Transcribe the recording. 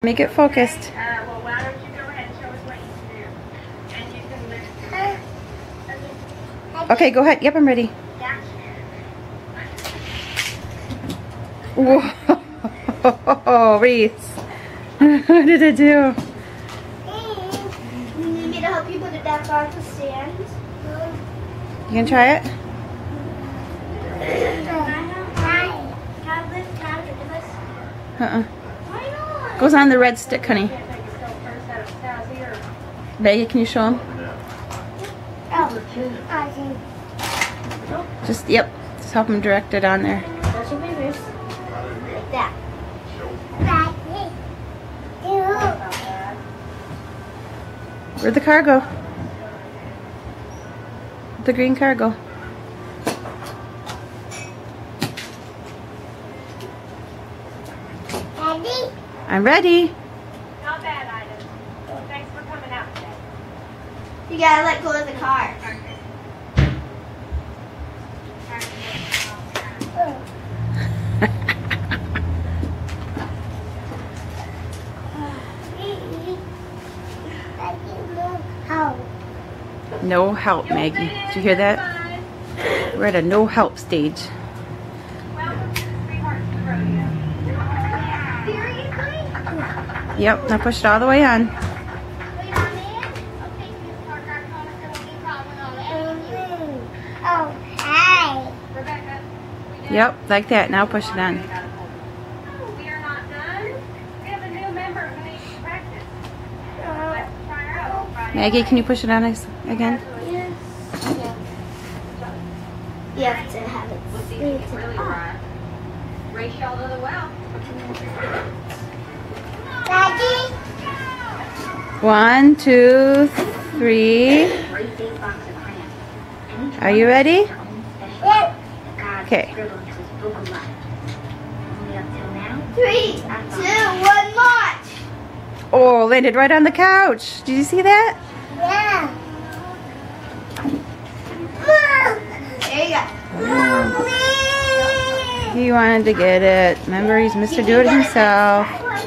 Make it focused. Well, why don't you go ahead and show us what you can do? And you can Okay, go ahead. Yep, I'm ready. Whoa, Reese. What did I do? You need me to help you put it back on the stand? You can try it? Goes on the red stick, honey. Maggie, can you show him? Just, yep. Just help him direct it on there. Like that. Where'd the car go? Where'd the green car go? Ready? I'm ready. Not bad, Ida. Thanks for coming out today. You gotta let go of the car. No help, Maggie. Did you hear that? We're at a no help stage. Welcome to the Sweethearts Rodeo. Seriously? Yep, now push it all the way on. Oh, hi. Rebecca, Yep, like that. Now push it on. we are not done. We have a new member who needs to practice. Let's try her out on Friday. Maggie, can you push it on again? Yes. You have to have it. We'll see if you can really run. Race y'all to the well. Daddy? 1, 2, 3. Are you ready? Yep. Okay. 3, 2, 1, launch! Oh, landed right on the couch. Did you see that? Yeah. There you go. He wanted to get it. Remember, he's Mr. Do It Himself. Mommy,